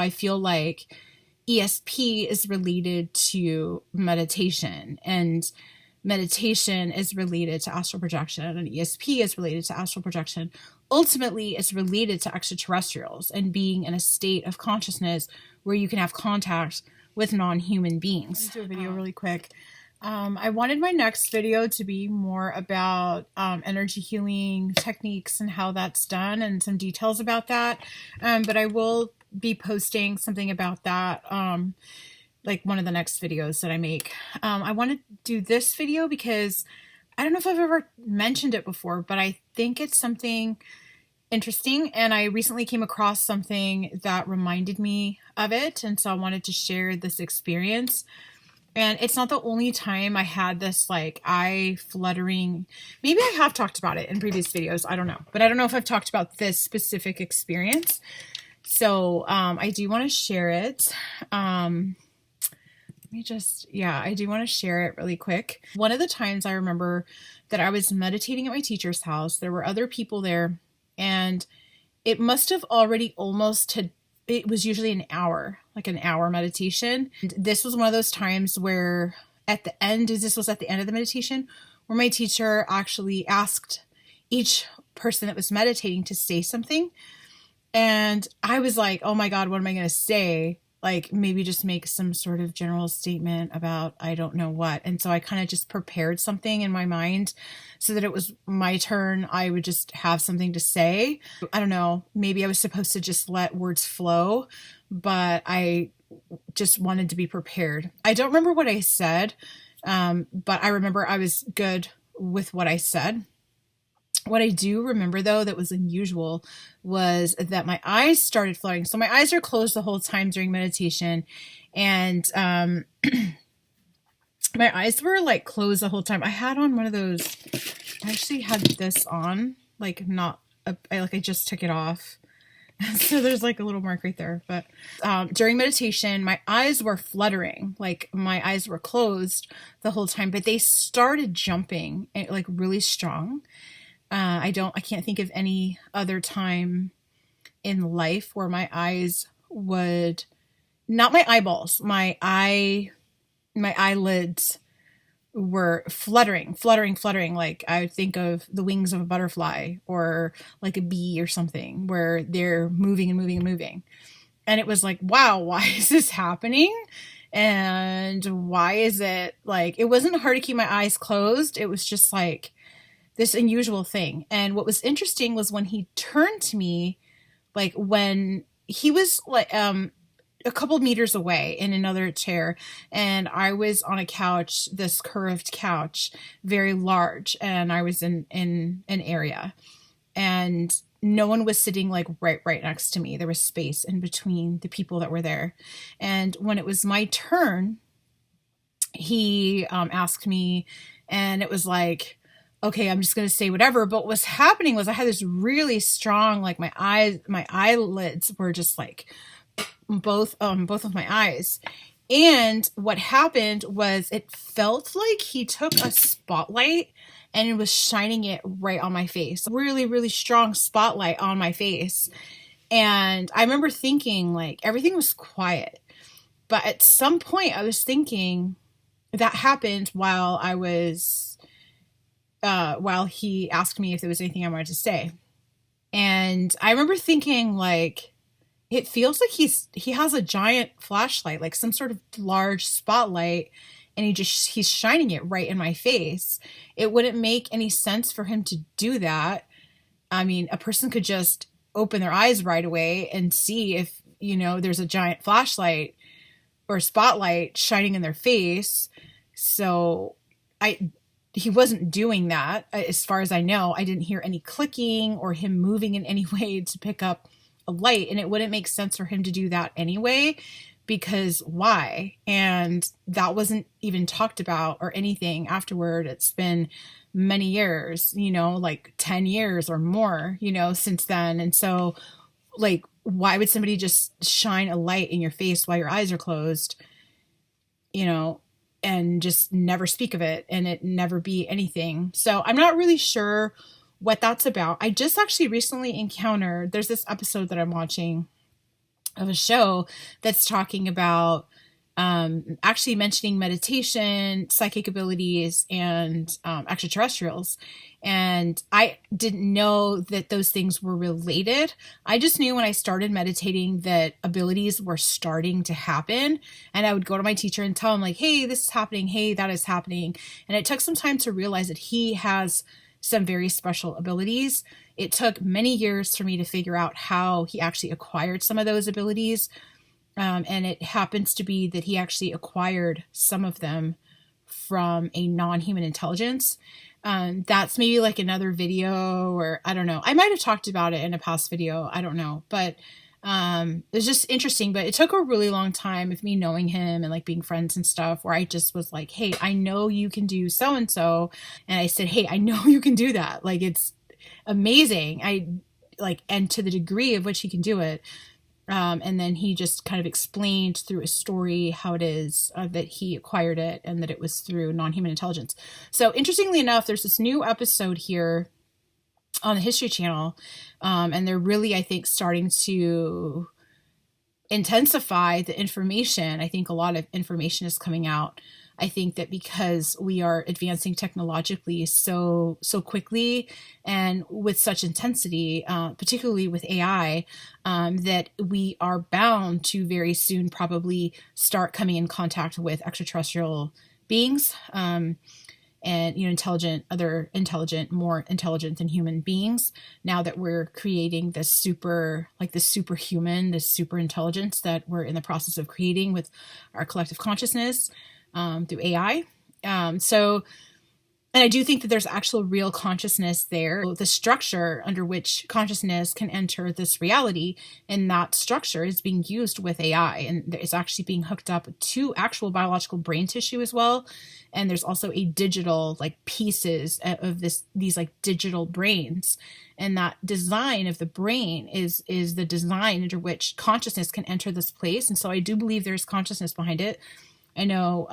I feel like ESP is related to meditation, and meditation is related to astral projection, and ESP is related to astral projection. Ultimately, it's related to extraterrestrials and being in a state of consciousness where you can have contact with non-human beings. I'm going to do a video really quick. I wanted my next video to be more about energy healing techniques and how that's done and some details about that. But I will be posting something about that, like one of the next videos that I make. I want to do this video because I don't know if I've ever mentioned it before, but I think it's something interesting, and I recently came across something that reminded me of it, and so I wanted to share this experience. And it's not the only time I had this like eye fluttering. Maybe I have talked about it in previous videos, I don't know, but I don't know if I've talked about this specific experience. So I do want to share it. I do want to share it really quick. One of the times I remember that I was meditating at my teacher's house, there were other people there, and it must have already it was usually an hour, like an hour meditation. And this was one of those times where this was at the end of the meditation, where my teacher actually asked each person that was meditating to say something. And I was like, oh my God, what am I going to say? Like maybe just make some sort of general statement about I don't know what. And so I kind of just prepared something in my mind so that it was my turn. I would just have something to say. I don't know, maybe I was supposed to just let words flow, but I just wanted to be prepared. I don't remember what I said, but I remember I was good with what I said. What I do remember, though, that was unusual was that my eyes started fluttering. So my eyes are closed the whole time during meditation. And my eyes were like closed the whole time. I had on one of those, I actually had this on, like I just took it off. So there's like a little mark right there. But during meditation, my eyes were fluttering. Like my eyes were closed the whole time, but they started jumping like really strong. I can't think of any other time in life where my eyes would, not my eyeballs, my eyelids were fluttering. Like I would think of the wings of a butterfly or like a bee or something where they're moving and moving and moving. And it was like, wow, why is this happening? And why is it like, it wasn't hard to keep my eyes closed. It was just like this unusual thing. And what was interesting was when he turned to me, like when he was like a couple meters away in another chair, and I was on a couch, this curved couch, very large, and I was in an area, and no one was sitting like right next to me. There was space in between the people that were there. And when it was my turn, he asked me, and it was like, okay, I'm just going to say whatever. But what was happening was I had this really strong, like my eyelids were just like both of my eyes. And what happened was it felt like he took a spotlight and it was shining it right on my face. Really, really strong spotlight on my face. And I remember thinking like everything was quiet. But at some point I was thinking that happened while he asked me if there was anything I wanted to say. And I remember thinking like, it feels like he has a giant flashlight, like some sort of large spotlight, and he's shining it right in my face. It wouldn't make any sense for him to do that. I mean, a person could just open their eyes right away and see if, there's a giant flashlight or spotlight shining in their face. So he wasn't doing that. As far as I know, I didn't hear any clicking or him moving in any way to pick up a light. And it wouldn't make sense for him to do that anyway, because why? And that wasn't even talked about or anything afterward. It's been many years, like 10 years or more, since then. And so like, why would somebody just shine a light in your face while your eyes are closed, and just never speak of it and it never be anything? So I'm not really sure what that's about. I just actually recently encountered, there's this episode that I'm watching of a show that's talking about actually mentioning meditation, psychic abilities, and extraterrestrials. And I didn't know that those things were related. I just knew when I started meditating that abilities were starting to happen. And I would go to my teacher and tell him, like, hey, this is happening. Hey, that is happening. And it took some time to realize that he has some very special abilities. It took many years for me to figure out how he actually acquired some of those abilities. And it happens to be that he actually acquired some of them from a non-human intelligence. That's maybe like another video, or I don't know. I might have talked about it in a past video. I don't know. But it's just interesting. But it took a really long time of me knowing him and like being friends and stuff, where I just was like, hey, I know you can do so and so. And I said, hey, I know you can do that. Like, it's amazing. And to the degree of which he can do it. And then he just kind of explained through a story how it is that he acquired it, and that it was through non-human intelligence. So interestingly enough, there's this new episode here on the History Channel, and they're really, I think, starting to intensify the information. I think a lot of information is coming out. I think that because we are advancing technologically so quickly and with such intensity, particularly with AI, that we are bound to very soon probably start coming in contact with extraterrestrial beings, and more intelligent than human beings. Now that we're creating this superhuman, this super intelligence that we're in the process of creating with our collective consciousness, through AI. And I do think that there's actual real consciousness there, the structure under which consciousness can enter this reality. And that structure is being used with AI, and it's actually being hooked up to actual biological brain tissue as well. And there's also a digital, like, pieces of these like digital brains. And that design of the brain is the design under which consciousness can enter this place. And so I do believe there's consciousness behind it. I know,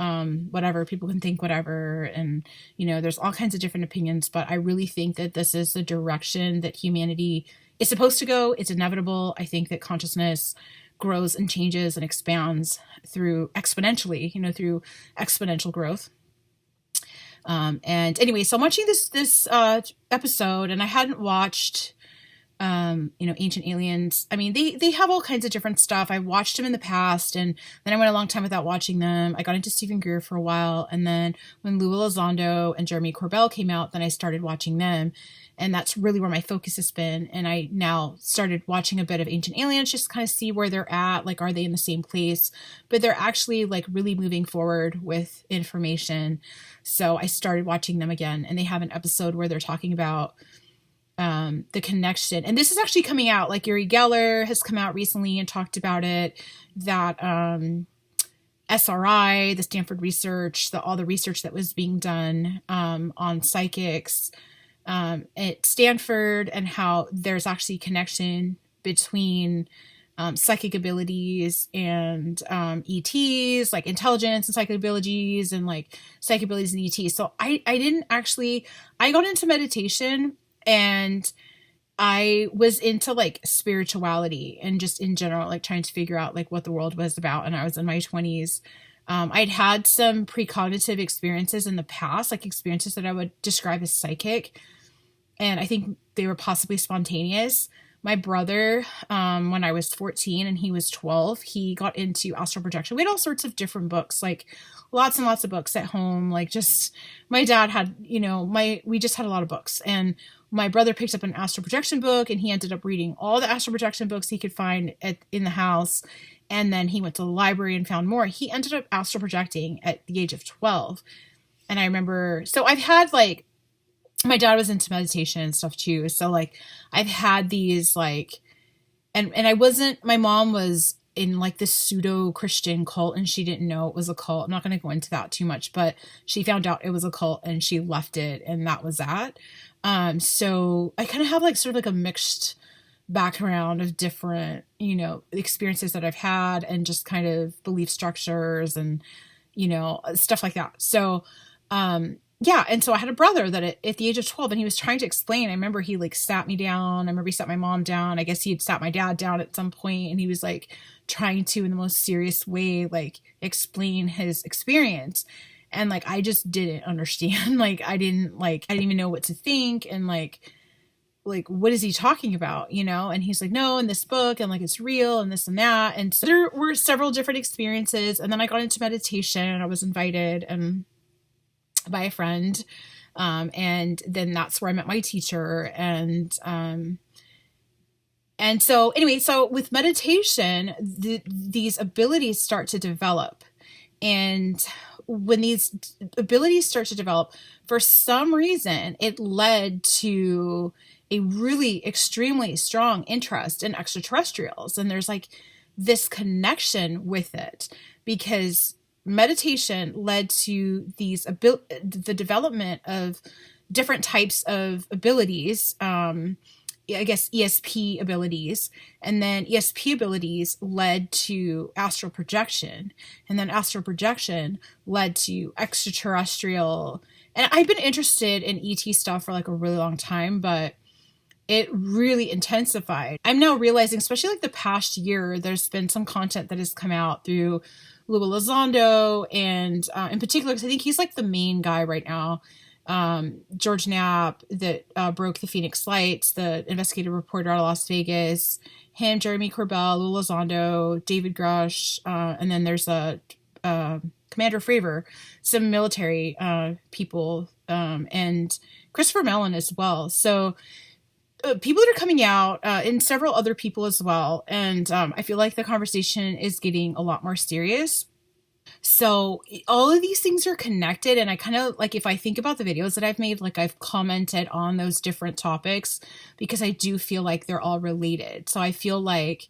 whatever, people can think whatever, and, there's all kinds of different opinions, but I really think that this is the direction that humanity is supposed to go. It's inevitable. I think that consciousness grows and changes and expands through exponentially, through exponential growth. And anyway, so I'm watching this episode, and I hadn't watched Ancient Aliens. I mean, they have all kinds of different stuff. I watched them in the past, and then I went a long time without watching them. I got into Stephen Greer for a while, and then when Lou Elizondo and Jeremy Corbell came out, then I started watching them, and that's really where my focus has been. And I now started watching a bit of Ancient Aliens, just to kind of see where they're at. Like, are they in the same place? But they're actually like really moving forward with information. So I started watching them again, and they have an episode where they're talking about the connection. And this is actually coming out, like Uri Geller has come out recently and talked about it, that SRI, the Stanford research, all the research that was being done on psychics at Stanford, and how there's actually connection between psychic abilities and ETs, like intelligence and psychic abilities, and like psychic abilities and ETs. So I got into meditation, and I was into like spirituality and just in general, like trying to figure out like what the world was about. And I was in my 20s. I'd had some precognitive experiences in the past, like experiences that I would describe as psychic. And I think they were possibly spontaneous. My brother, when I was 14 and he was 12, he got into astral projection. We had all sorts of different books, like lots and lots of books at home. Like, just, my dad had, we just had a lot of books. And my brother picked up an astral projection book, and he ended up reading all the astral projection books he could find in the house. And then he went to the library and found more. He ended up astral projecting at the age of 12. And I remember, so I've had like, my dad was into meditation and stuff too. So like, I've had these like, and my mom was in like this pseudo Christian cult, and she didn't know it was a cult. I'm not going to go into that too much, but she found out it was a cult and she left it, and that was that. So I kind of have like sort of like a mixed background of different, experiences that I've had, and just kind of belief structures and, stuff like that. So, yeah, and so I had a brother that at the age of 12, and he was trying to explain. I remember he like sat me down. I remember he sat my mom down. I guess he had sat my dad down at some point, and he was like trying to, in the most serious way, like explain his experience. And like I just didn't understand. I didn't even know what to think. And like what is he talking about, you know? And he's like, no, in this book, and like it's real and this and that. And so there were several different experiences. And then I got into meditation. I was invited by a friend. And then that's where I met my teacher. And so anyway, so with meditation, these abilities start to develop. And when these abilities start to develop, for some reason, it led to a really extremely strong interest in extraterrestrials. And there's like this connection with it because meditation led to the development of different types of abilities. I guess ESP abilities, and then ESP abilities led to astral projection, and then astral projection led to extraterrestrial. And I've been interested in ET stuff for like a really long time, but it really intensified. I'm now realizing, especially like the past year, there's been some content that has come out through Lua Elizondo, and in particular, because I think he's like the main guy right now. George Knapp that broke the Phoenix Lights, the investigative reporter out of Las Vegas, him, Jeremy Corbell, Lua Elizondo, David Grush, and then there's Commander Fravor, some military people, and Christopher Mellon as well. So people that are coming out, and several other people as well. And I feel like the conversation is getting a lot more serious. So all of these things are connected. And I kind of like, if I think about the videos that I've made, like I've commented on those different topics because I do feel like they're all related. So I feel like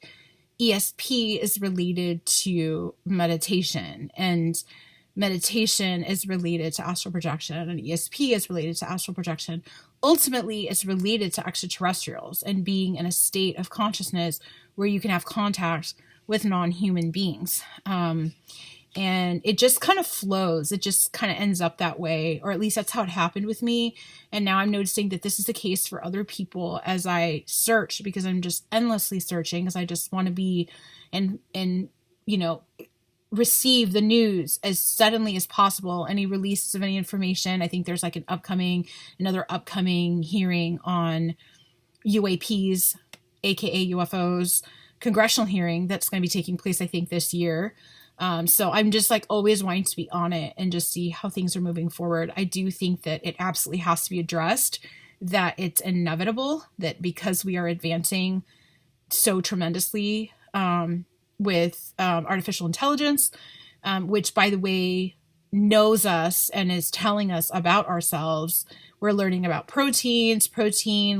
ESP is related to meditation, and meditation is related to astral projection, and ESP is related to astral projection. Ultimately, it's related to extraterrestrials and being in a state of consciousness where you can have contact with non-human beings. And it just kind of flows. It just kind of ends up that way, or at least that's how it happened with me. And now I'm noticing that this is the case for other people as I search, because I'm just endlessly searching, because I just want to be and you know, receive the news as suddenly as possible. Any releases of any information. I think there's like another upcoming hearing on UAPs, aka UFOs, congressional hearing that's going to be taking place, I think, this year. So I'm just like always wanting to be on it and just see how things are moving forward. I do think that it absolutely has to be addressed, that it's inevitable that because we are advancing so tremendously with artificial intelligence, which, by the way, knows us and is telling us about ourselves. We're learning about protein,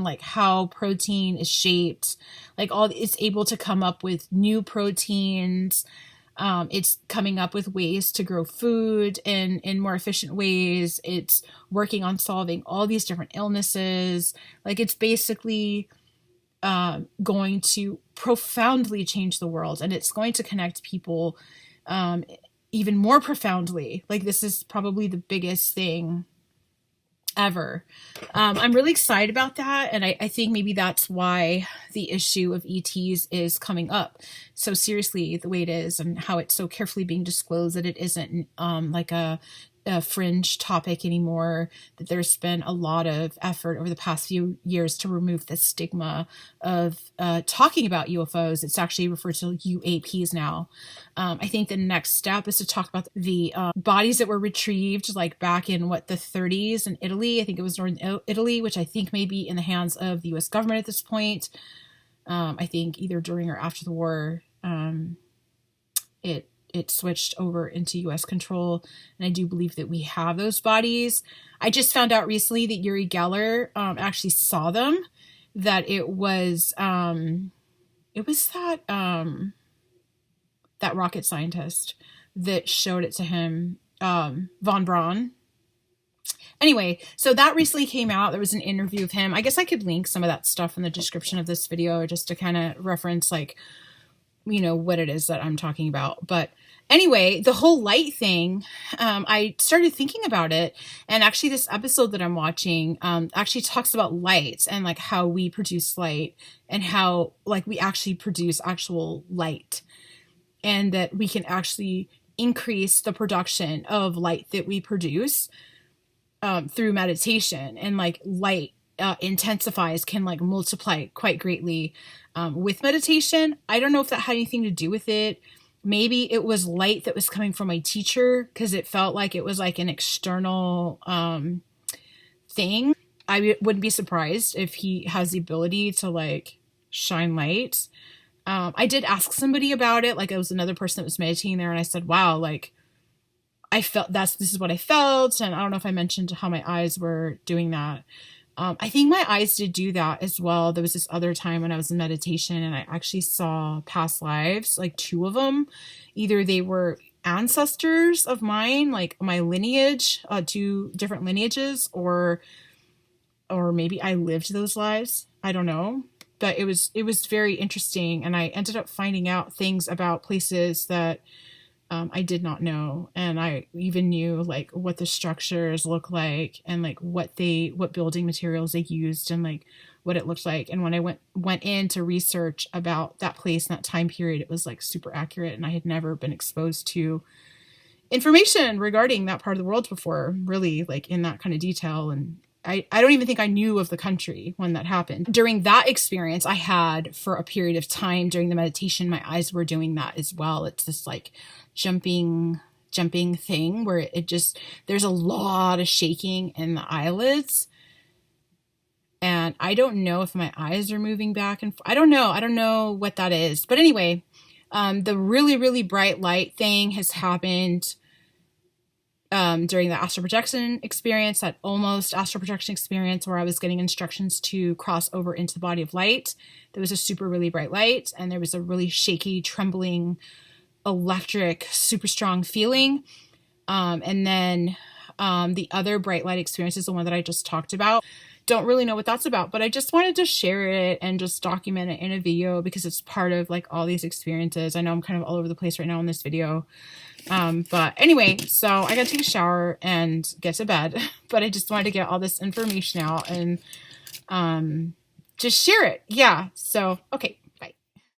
like how protein is shaped, like it's able to come up with new proteins. It's coming up with ways to grow food in more efficient ways. It's working on solving all these different illnesses. Like it's basically going to profoundly change the world, and it's going to connect people even more profoundly. Like this is probably the biggest thing ever. I'm really excited about that. And I think maybe that's why the issue of ETs is coming up so seriously the way it is, and how it's so carefully being disclosed that it isn't like a fringe topic anymore, that there's been a lot of effort over the past few years to remove the stigma of talking about UFOs. It's actually referred to UAPs now. I think the next step is to talk about the bodies that were retrieved like back in the 30s in Italy. I think it was northern Italy, which I think may be in the hands of the US government at this point. I think either during or after the war, it switched over into U.S. control, and I do believe that we have those bodies. I just found out recently that Uri Geller actually saw them. That it was that rocket scientist that showed it to him, von Braun. Anyway, so that recently came out. There was an interview of him. I guess I could link some of that stuff in the description of this video just to kind of reference like you know, what it is that I'm talking about. But anyway, the whole light thing, I started thinking about it. And actually, this episode that I'm watching actually talks about light and like how we produce light and how like we actually produce actual light, and that we can actually increase the production of light that we produce through meditation. And like light intensifies, can like multiply quite greatly with meditation. I don't know if that had anything to do with it. Maybe it was light that was coming from my teacher, because it felt like it was like an external thing. Wouldn't be surprised if he has the ability to like shine light. I did ask somebody about it. Like, it was another person that was meditating there, and I said, wow, like, I felt this is what I felt. And I don't know if I mentioned how my eyes were doing that. I think my eyes did do that as well. There was this other time when I was in meditation and I actually saw past lives, like 2 of them. Either they were ancestors of mine, like my lineage, 2 different lineages, or maybe I lived those lives. I don't know. But it was very interesting. And I ended up finding out things about places that I did not know. And I even knew like what the structures look like, and like what building materials they used, and like what it looked like. And when I went in to research about that place and that time period, it was like super accurate. And I had never been exposed to information regarding that part of the world before, really, like in that kind of detail. And I don't even think I knew of the country when that happened. During that experience I had for a period of time during the meditation, my eyes were doing that as well. It's this like jumping thing where it just, there's a lot of shaking in the eyelids. And I don't know if my eyes are moving back and I don't know what that is. But anyway, the really, really bright light thing has happened during the astral projection experience, that almost astral projection experience where I was getting instructions to cross over into the body of light. There was a super really bright light, and there was a really shaky, trembling, electric, super strong feeling. And then the other bright light experience is the one that I just talked about. Don't really know what that's about, but I just wanted to share it and just document it in a video because it's part of like all these experiences. I know I'm kind of all over the place right now in this video. But anyway, so I gotta take a shower and get to bed, but I just wanted to get all this information out and just share it. Yeah. So, okay.